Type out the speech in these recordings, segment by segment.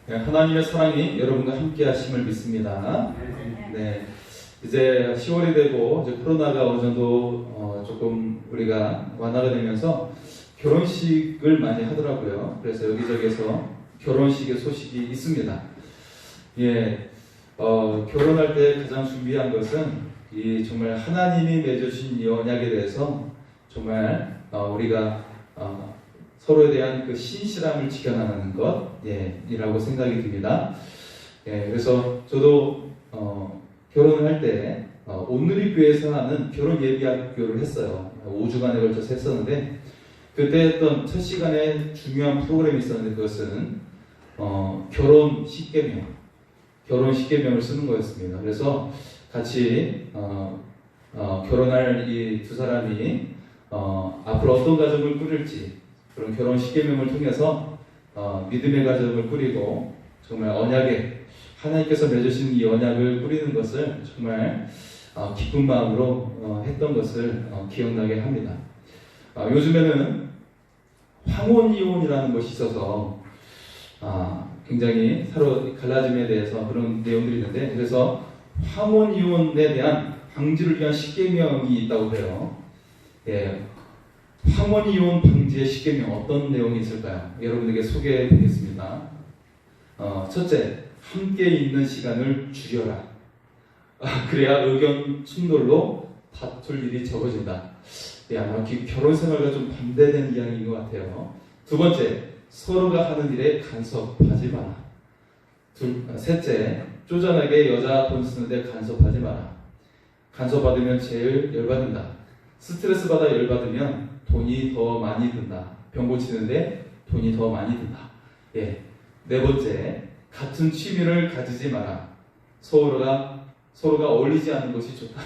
네, 하나님의 사랑이 여러분과 함께 하심을 믿습니다. 네, 이제 10월이 되고 이제 코로나가 어느 정도 조금 우리가 완화가 되면서 결혼식을 많이 하더라고요. 그래서 여기저기서 결혼식의 소식이 있습니다. 예, 결혼할 때 가장 준비한 것은 이 정말 하나님이 맺어주신 이 언약에 대해서 정말 우리가 서로에 대한 그 신실함을 지켜나가는 것, 이라고 생각이 듭니다. 예, 그래서 저도 결혼을 할 때 온누리교회에서 하는 결혼 예비학교를 했어요. 5주간에 걸쳐서 했었는데 그때 했던 첫 시간에 중요한 프로그램이 있었는데 그것은 결혼 10계명을 쓰는 거였습니다. 그래서 같이 결혼할 이 두 사람이 앞으로 어떤 가정을 꾸릴지 그런 결혼 10계명을 통해서 믿음의 가정을 꾸리고 정말 언약에 하나님께서 맺으신 이 언약을 꾸리는 것을 정말 기쁜 마음으로 했던 것을 기억나게 합니다. 요즘에는 황혼이혼이라는 것이 있어서 굉장히 서로 갈라짐에 대해서 그런 내용들이 있는데 그래서 황혼이혼에 대한 방지를 위한 10계명이 있다고 해요. 예, 황혼이혼 방지의 10계명 어떤 내용이 있을까요? 여러분에게 소개해 보겠습니다. 첫째, 함께 있는 시간을 줄여라. 그래야 의견 충돌로 다툴 일이 적어진다. 아마 결혼 생활과 좀 반대되는 이야기인 것 같아요. 두 번째, 서로가 하는 일에 간섭하지 마라. 셋째, 쪼잔하게 여자 돈 쓰는데 간섭하지 마라. 간섭받으면 제일 열받는다. 스트레스 받아 열받으면 돈이 더 많이 든다. 병 고치는데 돈이 더 많이 든다. 네 번째, 같은 취미를 가지지 마라. 서로가 어울리지 않는 것이 좋다.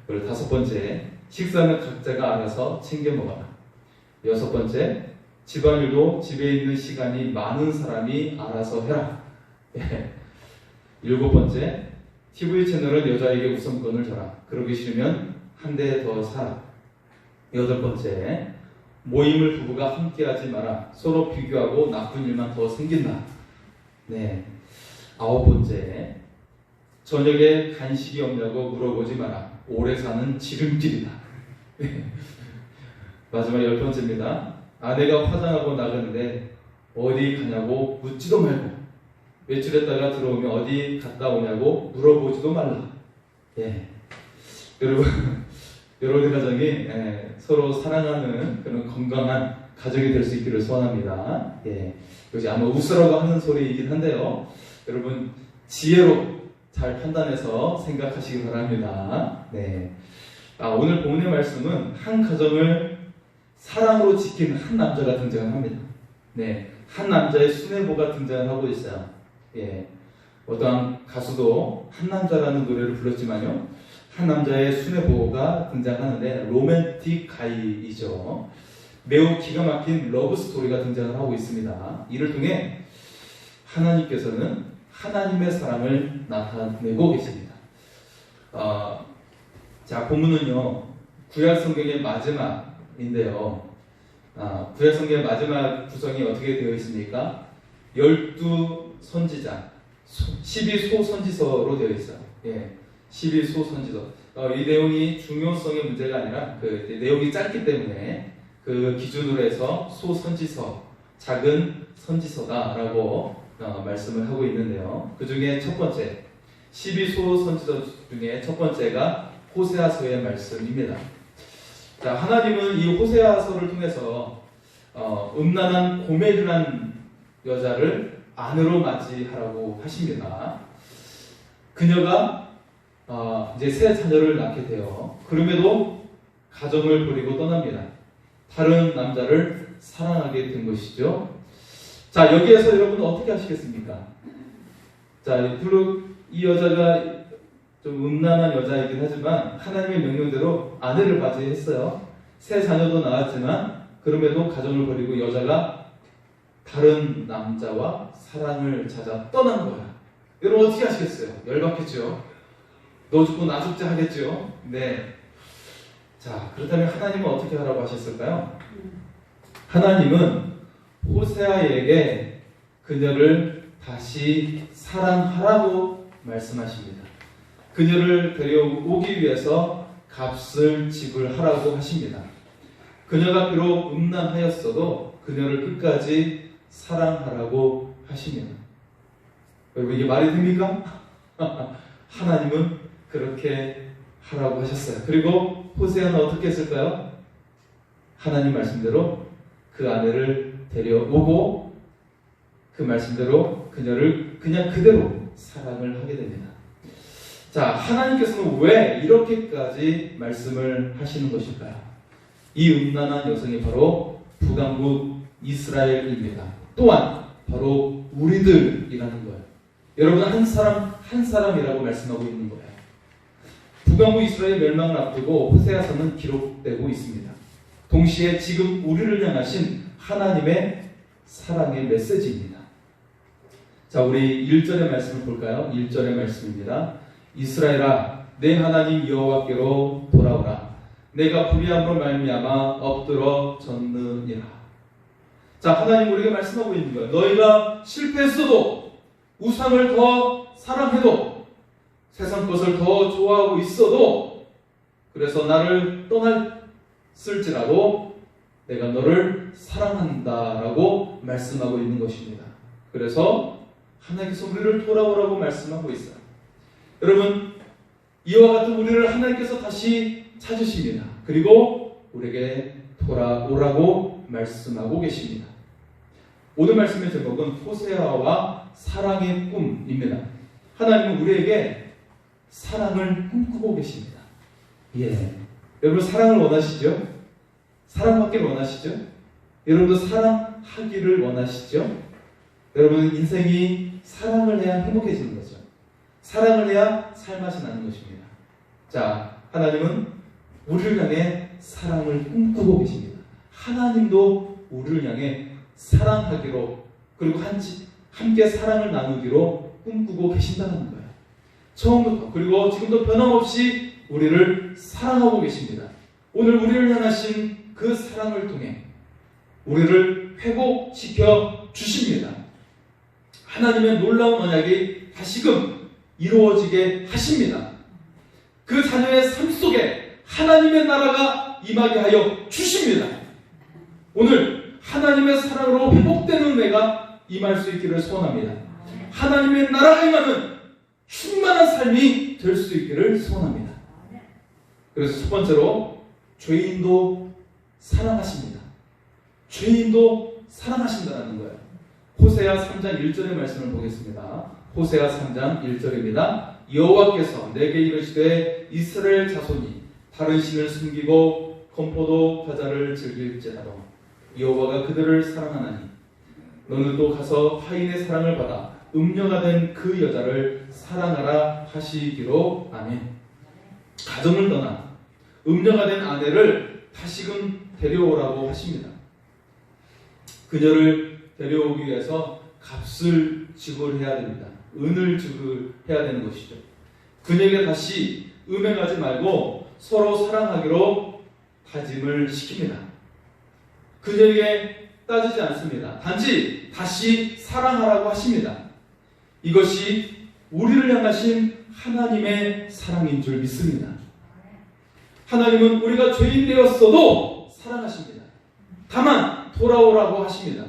그리고 다섯 번째, 식사는 각자가 알아서 챙겨 먹어라. 여섯 번째, 집안일도 집에 있는 시간이 많은 사람이 알아서 해라. 일곱 번째, TV 채널은 여자에게 우선권을 줘라. 그러기 싫으면 한 대 더 사라. 여덟 번째, 모임을 부부가 함께하지 마라. 서로 비교하고 나쁜 일만 더 생긴다. 아홉 번째, 저녁에 간식이 없냐고 물어보지 마라. 오래 사는 지름길이다. 마지막 열 번째입니다. 아내가 화장하고 나가는데 어디 가냐고 묻지도 말고 외출했다가 들어오면 어디 갔다 오냐고 물어보지도 말라. 여러분의 가정이 서로 사랑하는 그런 건강한 가정이 될 수 있기를 소원합니다. 이것이 아마 웃으라고 하는 소리이긴 한데요. 여러분 지혜로 잘 판단해서 생각하시기 바랍니다. 오늘 본문의 말씀은 한 가정을 사랑으로 지키는 한 남자가 등장을 합니다. 한 남자의 수뇌보가 등장을 하고 있어요. 어떠한 가수도 한 남자라는 노래를 불렀지만요. 한 남자의 수뇌보가 등장하는데 로맨틱 가이이죠. 매우 기가 막힌 러브 스토리가 등장을 하고 있습니다. 이를 통해 하나님께서는 하나님의 사랑을 나타내고 계십니다. 자, 본문은요, 구약 성경의 마지막인데요. 구약 성경의 마지막 구성이 어떻게 되어 있습니까? 12선지자, 12소선지서로 되어 있어요. 12소선지서. 이 내용이 중요성의 문제가 아니라 그 내용이 짧기 때문에 그 기준으로 해서 소선지서, 작은 선지서다라고 말씀을 하고 있는데요. 그 중에 첫 번째, 12소선지서 중에 첫 번째가 호세아서의 말씀입니다. 자, 하나님은 이 호세아서를 통해서 음란한 고멜이라는 여자를 아내로 맞이하라고 하십니다. 그녀가 이제 새 자녀를 낳게 돼요. 그럼에도 가정을 버리고 떠납니다. 다른 남자를 사랑하게 된 것이죠. 자, 여기에서 여러분은 어떻게 하시겠습니까? 자, 비록 이 여자가 좀 음란한 여자이긴 하지만 하나님의 명령대로 아내를 맞이했어요. 새 자녀도 낳았지만 그럼에도 가정을 버리고 여자가 다른 남자와 사랑을 찾아 떠난 거야. 여러분 어떻게 하시겠어요? 열받겠죠? 너 죽고 나 죽자 하겠죠? 자, 그렇다면 하나님은 어떻게 하라고 하셨을까요? 하나님은 호세아에게 그녀를 다시 사랑하라고 말씀하십니다. 그녀를 데려오기 위해서 값을 지불하라고 하십니다. 그녀가 비록 음란하였어도 그녀를 끝까지 사랑하라고 하십니다. 여러분, 이게 말이 됩니까? 하나님은 그렇게 하라고 하셨어요. 그리고 호세아는 어떻게 했을까요? 하나님 말씀대로 그 아내를 데려오고 그 말씀대로 그녀를 그냥 그대로 사랑을 하게 됩니다. 자, 하나님께서는 왜 이렇게까지 말씀을 하시는 것일까요? 이 음란한 여성이 바로 북왕국 이스라엘입니다. 또한 바로 우리들이라는 거예요. 여러분, 한 사람 한 사람이라고 말씀하고 있는 거예요. 북왕국 이스라엘 멸망을 앞두고 호세아서는 기록되고 있습니다. 동시에 지금 우리를 향하신 하나님의 사랑의 메시지입니다. 자, 우리 1절의 말씀을 볼까요? 1절의 말씀입니다. 이스라엘아, 내 하나님 여호와께로 돌아오라. 내가 불의함으로 말미암아 엎드러 졌느니라. 자, 하나님 우리에게 말씀하고 있는 거예요. 너희가 실패했어도, 우상을 더 사랑해도, 세상 것을 더 좋아하고 있어도, 그래서 나를 떠났을지라도 내가 너를 사랑한다라고 말씀하고 있는 것입니다. 그래서 하나님께서 우리를 돌아오라고 말씀하고 있어요. 여러분, 이와 같은 우리를 하나님께서 다시 찾으십니다. 그리고 우리에게 돌아오라고 말씀하고 계십니다. 오늘 말씀의 제목은 호세아와 사랑의 꿈입니다. 하나님은 우리에게 사랑을 꿈꾸고 계십니다. 예. 여러분, 사랑을 원하시죠? 사랑받기를 원하시죠? 여러분도 사랑하기를 원하시죠? 여러분, 인생이 사랑을 해야 행복해지는 거죠. 사랑을 해야 살맛이 나는 것입니다. 자, 하나님은 우리를 향해 사랑을 꿈꾸고 계십니다. 하나님도 우리를 향해 사랑하기로, 그리고 함께 사랑을 나누기로 꿈꾸고 계신다는 거예요. 처음부터, 그리고 지금도 변함없이 우리를 사랑하고 계십니다. 오늘 우리를 향하신 그 사랑을 통해 우리를 회복시켜 주십니다. 하나님의 놀라운 언약이 다시금 이루어지게 하십니다. 그 자녀의 삶 속에 하나님의 나라가 임하게 하여 주십니다. 오늘 하나님의 사랑으로 회복되는 은혜가 임할 수 있기를 소원합니다. 하나님의 나라가 임하는 충만한 삶이 될 수 있기를 소원합니다. 그래서 첫 번째로 죄인도 사랑하십니다. 죄인도 사랑하신다는 거예요. 호세아 3장 1절의 말씀을 보겠습니다. 호세아 3장 1절입니다. 여호와께서 내게 이르시되 이스라엘 자손이 다른 신을 숨기고 건포도 과자를 즐길지라도 여호와가 그들을 사랑하나니 너는 또 가서 하인의 사랑을 받아 음녀가 된 그 여자를 사랑하라 하시기로. 아멘. 가정을 떠나 음녀가 된 아내를 다시금 데려오라고 하십니다. 그녀를 데려오기 위해서 값을 지불해야 됩니다. 은을 지불해야 되는 것이죠. 그녀에게 다시 음행하지 말고 서로 사랑하기로 다짐을 시킵니다. 그녀에게 따지지 않습니다. 단지 다시 사랑하라고 하십니다. 이것이 우리를 향하신 하나님의 사랑인 줄 믿습니다. 하나님은 우리가 죄인 되었어도 사랑하십니다. 다만 돌아오라고 하십니다.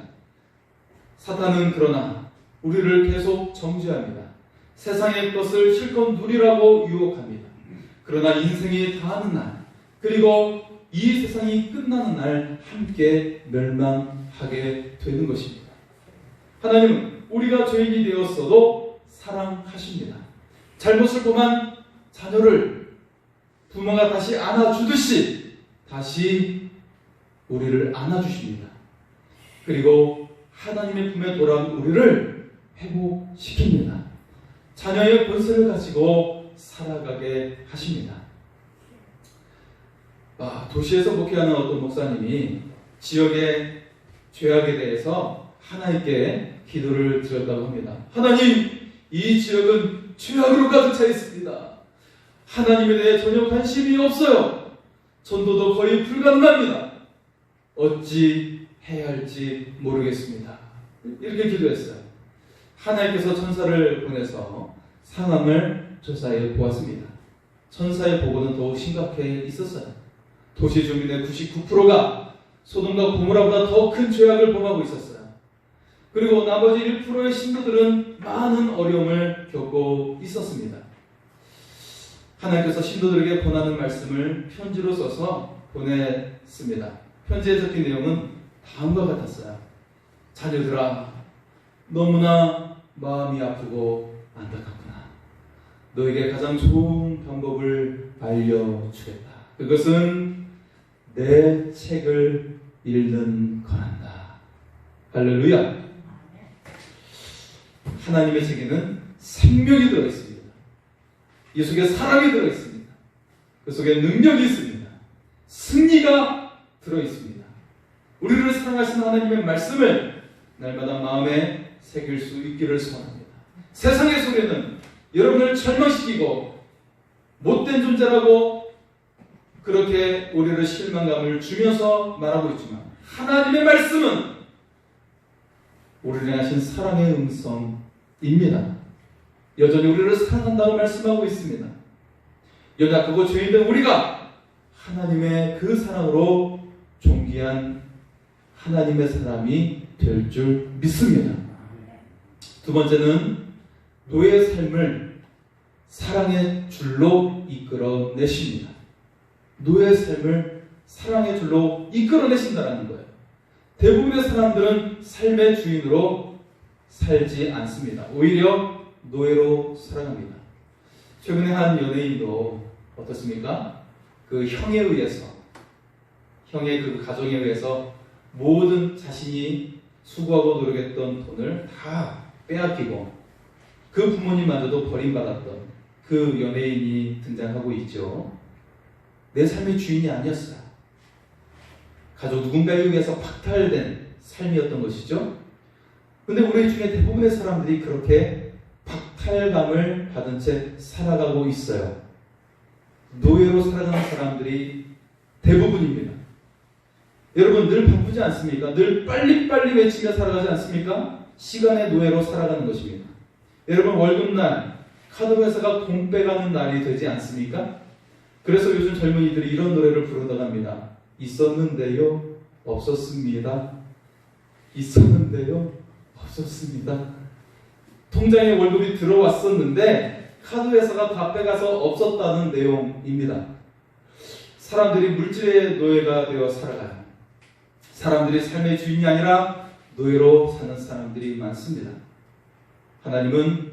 사탄은 그러나 우리를 계속 정죄합니다. 세상의 것을 실컷 누리라고 유혹합니다. 그러나 인생이 다하는 날, 그리고 이 세상이 끝나는 날 함께 멸망하게 되는 것입니다. 하나님은 우리가 죄인이 되었어도 사랑하십니다. 잘못을 범한 자녀를 부모가 다시 안아주듯이 다시 우리를 안아주십니다. 그리고 하나님의 품에 돌아온 우리를 회복시킵니다. 자녀의 본세를 가지고 살아가게 하십니다. 도시에서 목회하는 어떤 목사님이 지역의 죄악에 대해서 하나님께 기도를 드렸다고 합니다. 하나님, 이 지역은 죄악으로 가득 차 있습니다. 하나님에 대해 전혀 관심이 없어요. 전도도 거의 불가능합니다. 어찌 해야 할지 모르겠습니다. 이렇게 기도했어요. 하나님께서 천사를 보내서 상황을 조사해 보았습니다. 천사의 보고는 더욱 심각해 있었어요. 도시 주민의 99%가 소돔과 고모라보다 더 큰 죄악을 범하고 있었어요. 그리고 나머지 1%의 신도들은 많은 어려움을 겪고 있었습니다. 하나님께서 신도들에게 권하는 말씀을 편지로 써서 보냈습니다. 편지에 적힌 내용은 다음과 같았어요. 자녀들아, 너무나 마음이 아프고 안타깝구나. 너에게 가장 좋은 방법을 알려주겠다. 그것은 내 책을 읽는 거란다. 할렐루야. 하나님의 책에는 생명이 들어있습니다. 이 속에 사랑이 들어있습니다. 그 속에 능력이 있습니다. 승리가 들어있습니다. 우리를 사랑하시는 하나님의 말씀을 날마다 마음에 새길 수 있기를 소원합니다. 세상의 소리는 여러분을 절망시키고 못된 존재라고 그렇게 우리를 실망감을 주면서 말하고 있지만 하나님의 말씀은 우리를 향하신 사랑의 음성입니다. 여전히 우리를 사랑한다고 말씀하고 있습니다. 연약하고 죄인된 우리가 하나님의 그 사랑으로 존귀한 하나님의 사람이 될 줄 믿습니다. 두 번째는 노예의 삶을 사랑의 줄로 이끌어내십니다. 노예의 삶을 사랑의 줄로 이끌어내신다는 거예요. 대부분의 사람들은 삶의 주인으로 살지 않습니다. 오히려 노예로 살아갑니다. 최근에 한 연예인도 어떻습니까? 그 형에 의해서, 형의 그 가정에 의해서 모든 자신이 수고하고 노력했던 돈을 다 빼앗기고 그 부모님마저도 버림받았던 그 연예인이 등장하고 있죠. 내 삶의 주인이 아니었어요. 가족 누군가에 의해서 박탈된 삶이었던 것이죠. 근데 우리 중에 대부분의 사람들이 그렇게 박탈감을 받은 채 살아가고 있어요. 노예로 살아가는 사람들이 대부분입니다. 여러분 늘 바쁘지 않습니까? 늘 빨리빨리 외치며 살아가지 않습니까? 시간의 노예로 살아가는 것입니다. 여러분 월급날 카드 회사가 돈 빼가는 날이 되지 않습니까? 그래서 요즘 젊은이들이 이런 노래를 부르다가 합니다. 있었는데요, 없었습니다. 있었는데요, 없었습니다. 통장에 월급이 들어왔었는데 카드 회사가 다 빼가서 없었다는 내용입니다. 사람들이 물질의 노예가 되어 살아가요. 사람들이 삶의 주인이 아니라 노예로 사는 사람들이 많습니다. 하나님은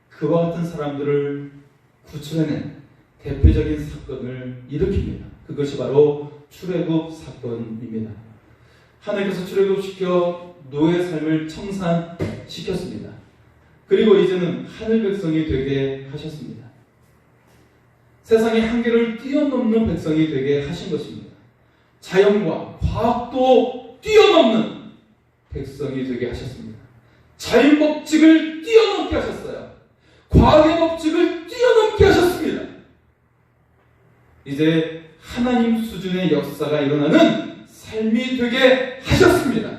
그와 같은 사람들을 구출해낸 대표적인 사건을 일으킵니다. 그것이 바로 출애굽 사건입니다. 하나님께서 출애굽시켜 노예 삶을 청산시켰습니다. 그리고 이제는 하늘 백성이 되게 하셨습니다. 세상의 한계를 뛰어넘는 백성이 되게 하신 것입니다. 자연과 과학도 뛰어넘는 백성이 되게 하셨습니다. 자연 법칙을 뛰어넘게 하셨어요. 과학의 법칙을 뛰어넘게 하셨습니다. 이제 하나님 수준의 역사가 일어나는 삶이 되게 하셨습니다.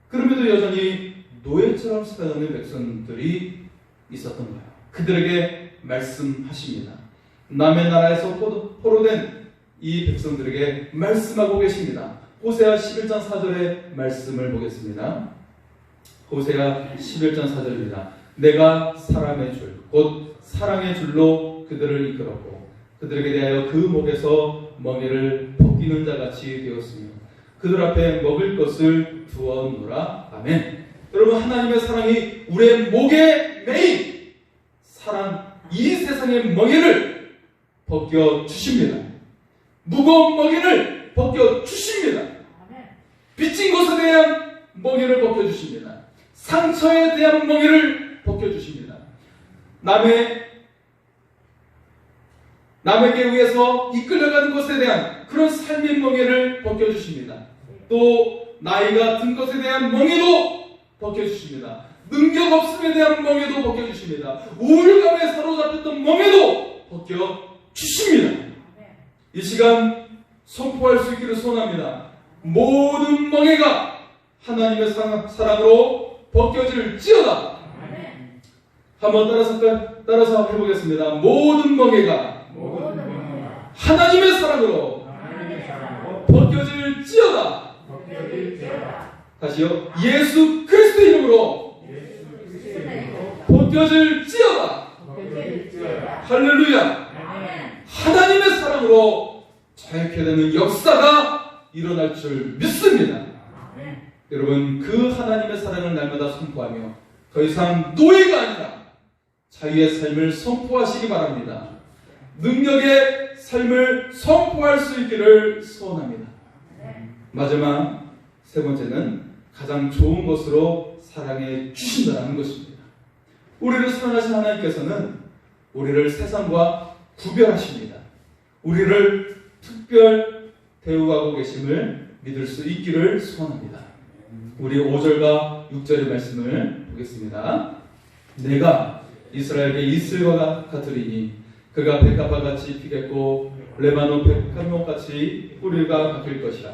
그럼에도 여전히 노예처럼 살아가는 백성들이 있었던 거예요. 그들에게 말씀하십니다. 남의 나라에서 포로된 이 백성들에게 말씀하고 계십니다. 호세아 11장 4절의 말씀을 보겠습니다. 호세아 11장 4절입니다. 내가 사람의 줄, 곧 사랑의 줄로 그들을 이끌었고 그들에게 대하여 그 목에서 멍에를 벗기는 자같이 되었으며 그들 앞에 먹을 것을 두었노라. 아멘. 여러분 하나님의 사랑이 우리의 목에 매인 사랑, 이 세상의 멍에를 벗겨주십니다. 무거운 멍에를 벗겨주십니다. 빚진 것에 대한 멍에를 벗겨주십니다. 상처에 대한 멍에를 벗겨주십니다. 남에게 의해서 이끌려가는 것에 대한 그런 삶의 멍에를 벗겨주십니다. 또 나이가 든 것에 대한 멍에도 벗겨주십니다. 능력 없음에 대한 멍에도 벗겨주십니다. 우울감에 사로잡혔던 멍에도 벗겨주십니다. 이 시간 선포할 수 있기를 소원합니다. 모든 멍에가 하나님의 사랑으로 벗겨질지어다. 한번 따라서 해보겠습니다. 모든 멍에가 하나님의 사랑으로 벗겨질지어다. 다시요. 예수 그리스도 이름으로 벗겨질지어다. 할렐루야. 하나님의 사랑으로 자유케 되는 역사가 일어날 줄 믿습니다. 여러분, 그 하나님의 사랑을 날마다 선포하며 더 이상 노예가 아니라 자유의 삶을 선포하시기 바랍니다. 능력의 삶을 선포할 수 있기를 소원합니다. 마지막 세 번째는 가장 좋은 것으로 사랑해 주신다는 것입니다. 우리를 사랑하신 하나님께서는 우리를 세상과 구별하십니다. 우리를 특별 대우하고 계심을 믿을 수 있기를 소원합니다. 우리 5절과 6절의 말씀을 보겠습니다. 내가 이스라엘에게 이슬과 같으리니 그가 백합과 같이 피겠고 레바논 백합목같이 뿌리가 바뀔 것이라.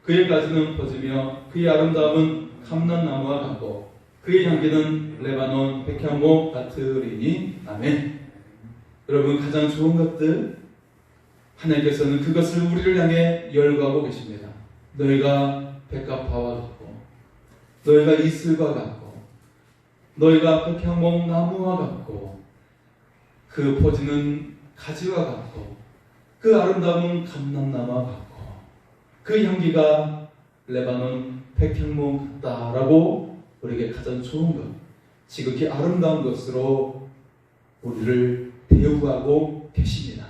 그의 가지는 퍼지며 그의 아름다움은 감람나무와 같고 그의 향기는 레바논 백향목 같으리니. 아멘. 여러분, 가장 좋은 것들 하나님께서는 그것을 우리를 향해 열거하고 계십니다. 너희가 백합화와 같고 너희가 이슬과 같고 너희가 백향목 나무와 같고 그 퍼지는 가지와 같고 그 아름다움은 감람나무와 같고 그 향기가 레바논 백향목 같다라고 우리에게 가장 좋은 것, 지극히 아름다운 것으로 우리를 대우하고 계십니다.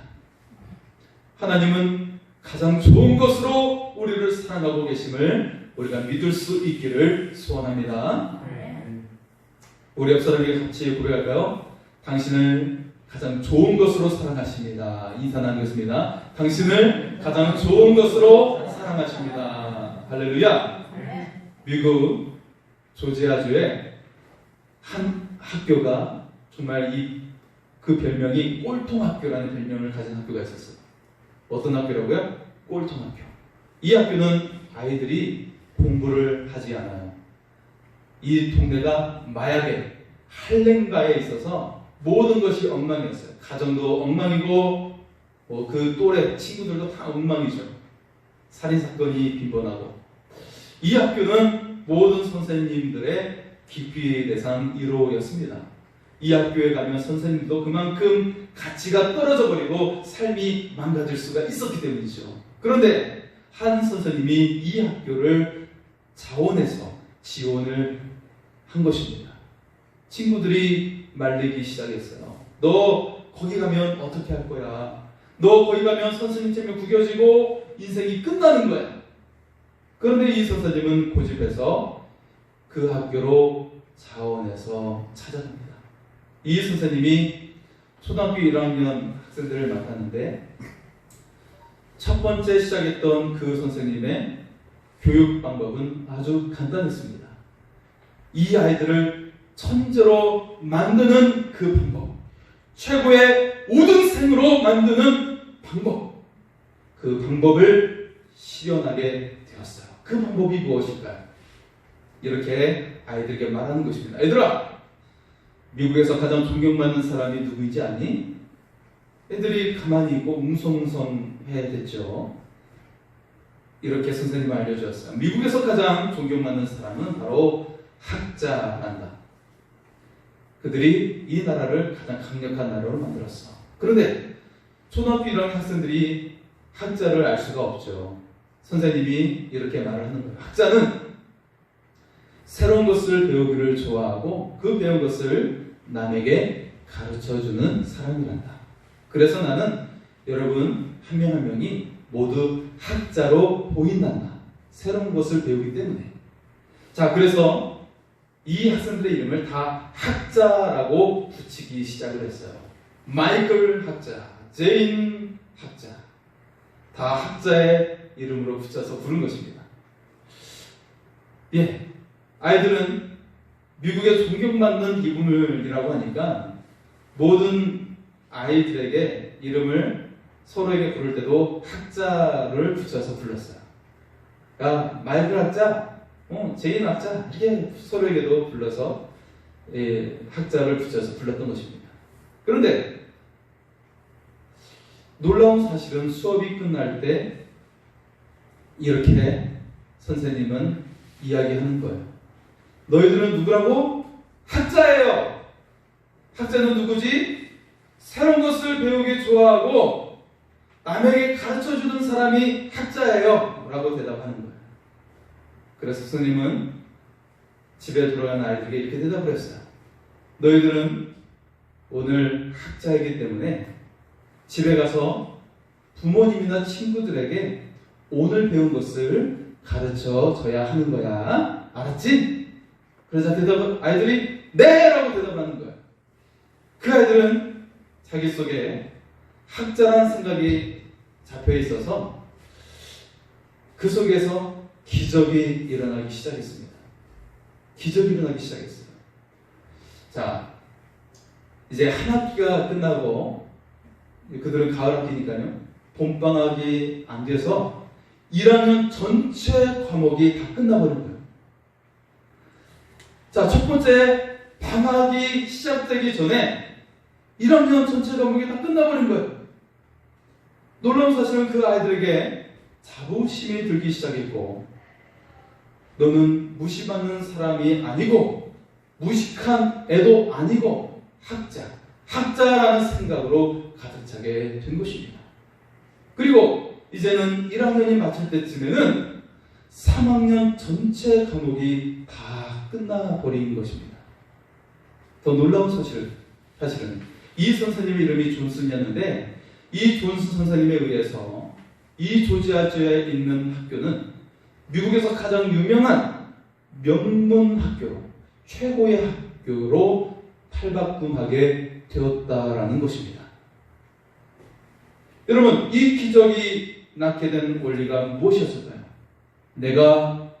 하나님은 가장 좋은 것으로 우리를 사랑하고 계심을 우리가 믿을 수 있기를 소원합니다. 우리 옆 사람에게 같이 고백할까요? 당신을 가장 좋은 것으로 사랑하십니다. 인사 나누겠습니다. 당신을 가장 좋은 것으로 사랑하십니다. 할렐루야. 미국 조지아주의 한 학교가 정말 그 별명이 꼴통학교라는 별명을 가진 학교가 있었어요. 어떤 학교라고요? 꼴통학교. 이 학교는 아이들이 공부를 하지 않아요. 이 동네가 마약의 할렘가에 있어서 모든 것이 엉망이었어요. 가정도 엉망이고 그 또래 친구들도 다 엉망이죠. 살인사건이 빈번하고. 이 학교는 모든 선생님들의 기피의 대상 1호였습니다. 이 학교에 가면 선생님도 그만큼 가치가 떨어져 버리고 삶이 망가질 수가 있었기 때문이죠. 그런데 한 선생님이 이 학교를 자원해서 지원을 한 것입니다. 친구들이 말리기 시작했어요. 너 거기 가면 어떻게 할 거야? 너 거기 가면 선생님 때문에 구겨지고 인생이 끝나는 거야. 그런데 이 선생님은 고집해서 그 학교로 자원해서 찾아갑니다. 이 선생님이 초등학교 1학년 학생들을 맡았는데 첫 번째 시작했던 그 선생님의 교육 방법은 아주 간단했습니다. 이 아이들을 천재로 만드는 그 방법, 최고의 우등생으로 만드는 방법, 그 방법을 실현하게 되었어요. 그 방법이 무엇일까요? 이렇게 아이들에게 말하는 것입니다. 얘들아, 미국에서 가장 존경받는 사람이 누구인지 아니? 애들이 가만히 있고 웅성웅성해야 됐죠. 이렇게 선생님이 알려주었어요. 미국에서 가장 존경받는 사람은 바로 학자란다. 그들이 이 나라를 가장 강력한 나라로 만들었어. 그런데 초등학교 1학년 학생들이 학자를 알 수가 없죠. 선생님이 이렇게 말을 하는 거예요. 학자는 새로운 것을 배우기를 좋아하고 그 배운 것을 남에게 가르쳐주는 사람이란다. 그래서 나는 여러분 한 명 한 명이 모두 학자로 보인단다. 새로운 것을 배우기 때문에. 자, 그래서 이 학생들의 이름을 다 학자라고 붙이기 시작을 했어요. 마이클 학자, 제인 학자, 다 학자의 이름으로 붙여서 부른 것입니다. 예, 아이들은 미국의 존경받는 이분을이라고 하니까 모든 아이들에게 이름을 서로에게 부를 때도 학자를 붙여서 불렀어요. 야, 마이클 학자, 제인 학자, 이렇게 서로에게도 불러서 학자를 붙여서 불렀던 것입니다. 그런데 놀라운 사실은 수업이 끝날 때 이렇게 선생님은 이야기하는 거예요. 너희들은 누구라고? 학자예요. 학자는 누구지? 새로운 것을 배우기 좋아하고 남에게 가르쳐주는 사람이 학자예요 라고 대답하는 거예요. 그래서 선생님은 집에 돌아간 아이들에게 이렇게 대답을 했어요. 너희들은 오늘 학자이기 때문에 집에 가서 부모님이나 친구들에게 오늘 배운 것을 가르쳐 줘야 하는 거야. 알았지? 그래서 아이들이 네! 라고 대답을 하는 거예요. 그 아이들은 자기 속에 학자라는 생각이 잡혀 있어서 그 속에서 기적이 일어나기 시작했습니다. 기적이 일어나기 시작했어요. 자, 이제 한 학기가 끝나고 그들은 가을 학기니까요. 봄방학이 안 돼서 1학년 전체 과목이 다 끝나버린 거예요. 자, 첫 번째 방학이 시작되기 전에 1학년 전체 과목이 다 끝나버린 거예요. 놀라운 사실은 그 아이들에게 자부심이 들기 시작했고, 너는 무시받는 사람이 아니고 무식한 애도 아니고 학자라는 생각으로 가득 차게 된 것입니다. 그리고 이제는 1학년이 마칠 때쯤에는 3학년 전체 과목이 다 끝나버린 것입니다. 더 놀라운 사실은 이 선생님 이름이 존슨이었는데, 이 존슨 선생님에 의해서 이 조지아주에 있는 학교는 미국에서 가장 유명한 명문 학교로, 최고의 학교로 탈바꿈하게 되었다라는 것입니다. 여러분, 이 기적이 낳게 된 원리가 무엇이었을까요? 내가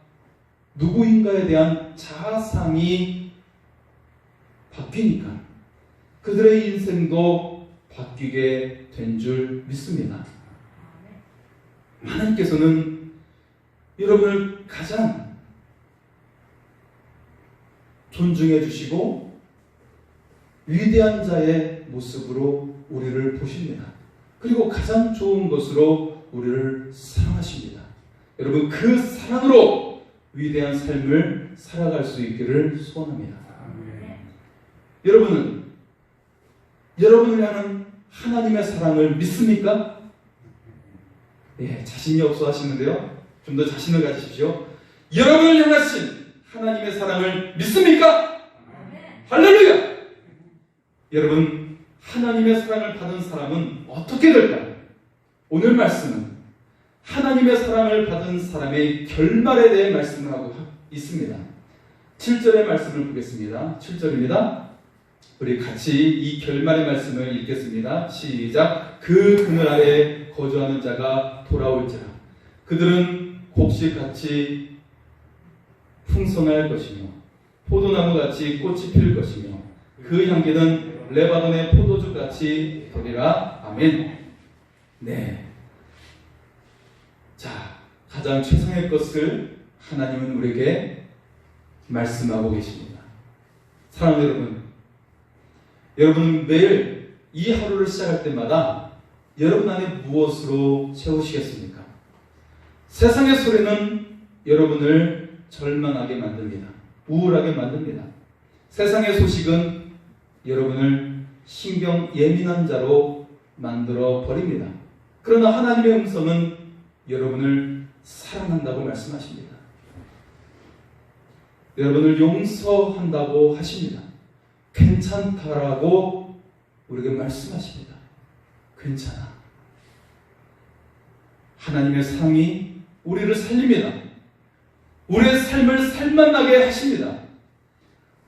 누구인가에 대한 자아상이 바뀌니까 그들의 인생도 바뀌게 된 줄 믿습니다. 하나님께서는 여러분을 가장 존중해 주시고 위대한 자의 모습으로 우리를 보십니다. 그리고 가장 좋은 것으로 우리를 사랑하십니다. 여러분, 그 사랑으로 위대한 삶을 살아갈 수 있기를 소원합니다. 여러분은 여러분을 향한 하나님의 사랑을 믿습니까? 예, 자신이 없어 하시는데요. 좀 더 자신을 가지십시오. 여러분을 향하신 하나님의 사랑을 믿습니까? 할렐루야! 여러분, 하나님의 사랑을 받은 사람은 어떻게 될까요? 오늘 말씀은 하나님의 사랑을 받은 사람의 결말에 대해 말씀을 하고 있습니다. 7절의 말씀을 보겠습니다. 7절입니다. 우리 같이 이 결말의 말씀을 읽겠습니다. 시작. 그 그늘 아래 거주하는 자가 돌아올지라. 그들은 곡식같이 풍성할 것이며 포도나무같이 꽃이 필 것이며 그 향기는 레바논의 포도주같이 되리라. 아멘. 네. 자, 가장 최상의 것을 하나님은 우리에게 말씀하고 계십니다. 사랑하는 여러분, 여러분은 매일 이 하루를 시작할 때마다 여러분 안에 무엇으로 채우시겠습니까? 세상의 소리는 여러분을 절망하게 만듭니다. 우울하게 만듭니다. 세상의 소식은 여러분을 신경 예민한 자로 만들어 버립니다. 그러나 하나님의 음성은 여러분을 사랑한다고 말씀하십니다. 여러분을 용서한다고 하십니다. 괜찮다라고 우리에게 말씀하십니다. 괜찮아. 하나님의 사랑이 우리를 살립니다. 우리의 삶을 살만나게 하십니다.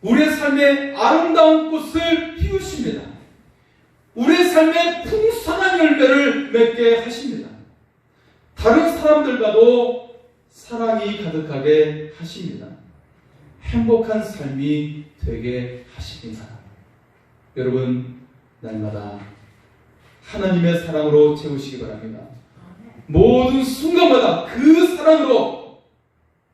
우리의 삶에 아름다운 꽃을 피우십니다. 우리의 삶에 풍성한 열매를 맺게 하십니다. 다른 사람들과도 사랑이 가득하게 하십니다. 행복한 삶이 되게 하십니다. 여러분, 날마다 하나님의 사랑으로 채우시기 바랍니다. 모든 순간마다 그 사랑으로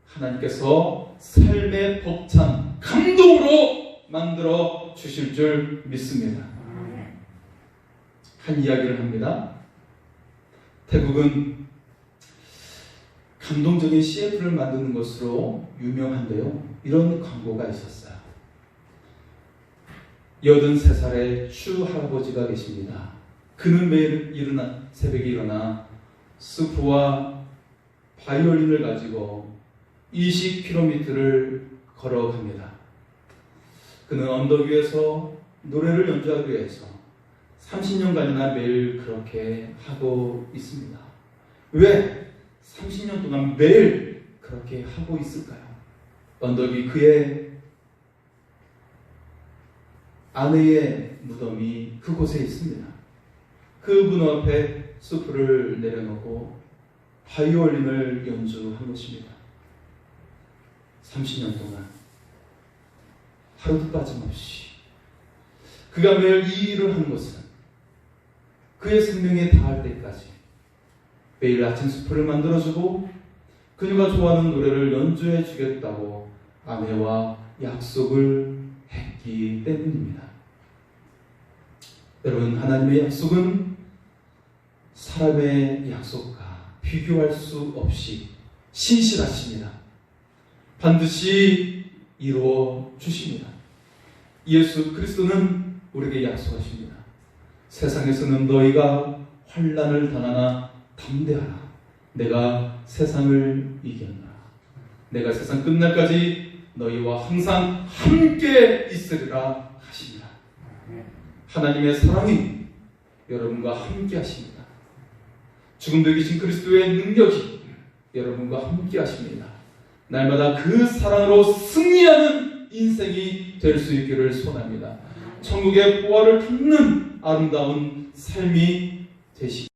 하나님께서 삶의 벅찬 감동으로 만들어 주실 줄 믿습니다. 한 이야기를 합니다. 태국은 감동적인 CF를 만드는 것으로 유명한데요. 이런 광고가 있었어요. 83살의 추 할아버지가 계십니다. 그는 매일 새벽에 일어나 수프와 바이올린을 가지고 20km를 걸어갑니다. 그는 언덕 위에서 노래를 연주하기 위해서 30년간이나 매일 그렇게 하고 있습니다. 왜 30년 동안 매일 그렇게 하고 있을까요? 언덕 위 그의 아내의 무덤이 그곳에 있습니다. 그 무덤 앞에 수프를 내려놓고 바이올린을 연주한 것입니다. 30년 동안 하루도 빠짐없이 그가 매일 이 일을 한 것은 그의 생명에 닿을 때까지 매일 아침 수프를 만들어주고 그녀가 좋아하는 노래를 연주해 주겠다고 아내와 약속을 했기 때문입니다. 여러분, 하나님의 약속은 사람의 약속과 비교할 수 없이 신실하십니다. 반드시 이루어 주십니다. 예수 그리스도는 우리에게 약속하십니다. 세상에서는 너희가 환난을 당하나 담대하라. 내가 세상을 이겼노라. 내가 세상 끝날까지 너희와 항상 함께 있으리라 하십니다. 하나님의 사랑이 여러분과 함께 하십니다. 죽음도 이기신 그리스도의 능력이 여러분과 함께 하십니다. 날마다 그 사랑으로 승리하는 인생이 될 수 있기를 소원합니다. 천국의 보화를 담는 아름다운 삶이 되시기